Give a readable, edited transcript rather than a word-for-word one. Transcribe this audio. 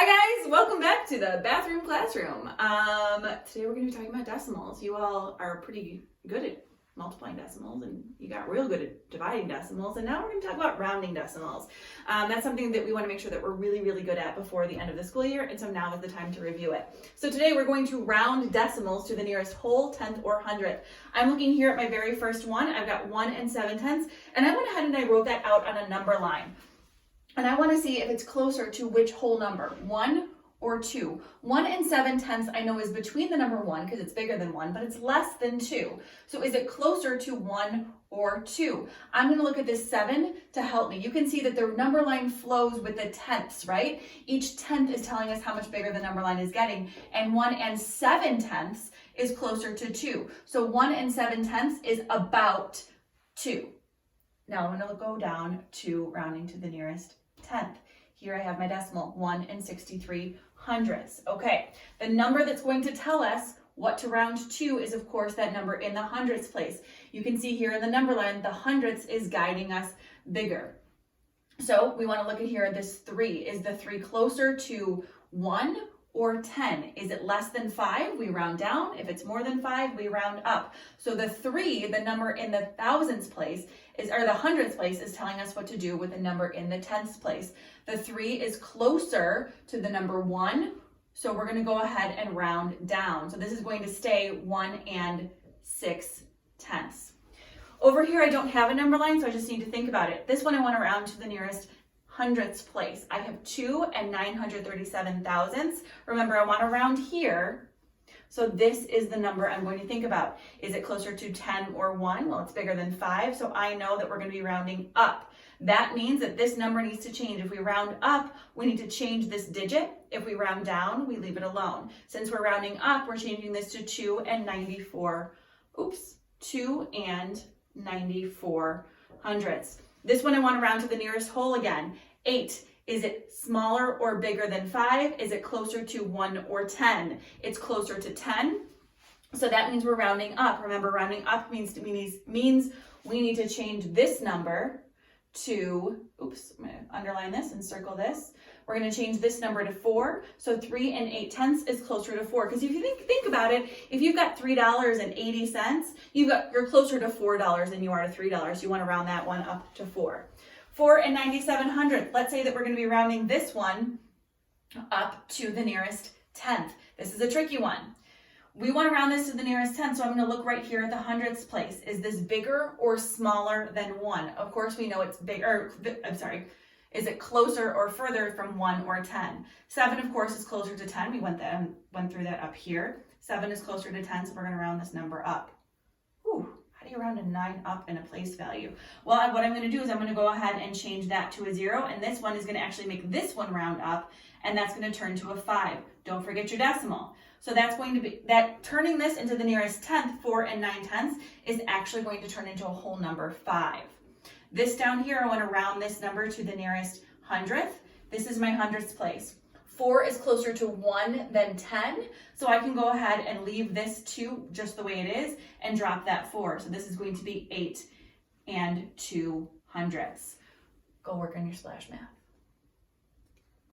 Hi guys, welcome back to the bathroom classroom. Today we're going to be talking about decimals. You all are pretty good at multiplying decimals and you got real good at dividing decimals, and now we're going to talk about rounding decimals. That's something that we want to make sure that we're really good at before the end of the school year, and so now is the time to review it. So today we're going to round decimals to the nearest whole, tenth, or hundredth. I'm looking here at my very first one. I've got 1 7/10, and I went ahead and I wrote that out on a number line. And I want to see if it's closer to which whole number, 1 or 2. 1 7/10 I know is between the number 1 because it's bigger than 1, but it's less than 2. So is it closer to 1 or 2? I'm going to look at this 7 to help me. You can see that the number line flows with the tenths, right? Each tenth is telling us how much bigger the number line is getting, and 1 7/10 is closer to 2. So 1 7/10 is about 2. Now I'm going to go down to rounding to the nearest tenth. Here I have my decimal, 1 63/100. Okay, the number that's going to tell us what to round to is, of course, that number in the hundredths place. You can see here in the number line, the hundredths is guiding us bigger. So we want to look at here, this 3. Is the 3 closer to 1 or 10? Is it less than 5? We round down. If it's more than 5, we round up. So the 3, the number in the thousands place, or the hundredths place, is telling us what to do with the number in the tenths place. The 3 is closer to the number 1, so we're going to go ahead and round down. So this is going to stay 1 6/10. Over here, I don't have a number line, so I just need to think about it. This one I want to round to the nearest hundredths place. I have 2 937 thousandths. Remember, I want to round here. So this is the number I'm going to think about. Is it closer to 10 or 1? Well, it's bigger than 5, so I know that we're going to be rounding up. That means that this number needs to change. If we round up, we need to change this digit. If we round down, we leave it alone. Since we're rounding up, we're changing this to 2 94 hundredths. This one I want to round to the nearest whole again. 8. Is it smaller or bigger than 5? Is it closer to 1 or 10? It's closer to 10. So that means we're rounding up. Remember, rounding up means we need to change this number to, I'm going to underline this and circle this. We're going to change this number to 4. So 3 8/10 is closer to 4. Because if you think about it, if you've got $3.80, you're closer to $4 than you are to $3. You want to round that one up to 4. 4 97/100. Let's say that we're going to be rounding this one up to the nearest tenth. This is a tricky one. We want to round this to the nearest tenth, so I'm going to look right here at the hundredths place. Is this bigger or smaller than 1? Of course, we know it's bigger. Is it closer or further from 1 or 10? 7, of course, is closer to 10. We went through that up here. 7 is closer to 10, so we're going to round this number up. How do you round a 9 up in a place value? Well, what I'm going to do is I'm going to go ahead and change that to a 0, and this one is going to actually make this one round up, and that's going to turn to a 5. Don't forget your decimal. So that's going to be, turning this into the nearest tenth, 4 9/10, is actually going to turn into a whole number 5. This down here, I want to round this number to the nearest hundredth. This is my hundredths place. 4 is closer to 1 than 10, so I can go ahead and leave this 2 just the way it is and drop that 4. So this is going to be 8 2/100. Go work on your splash math.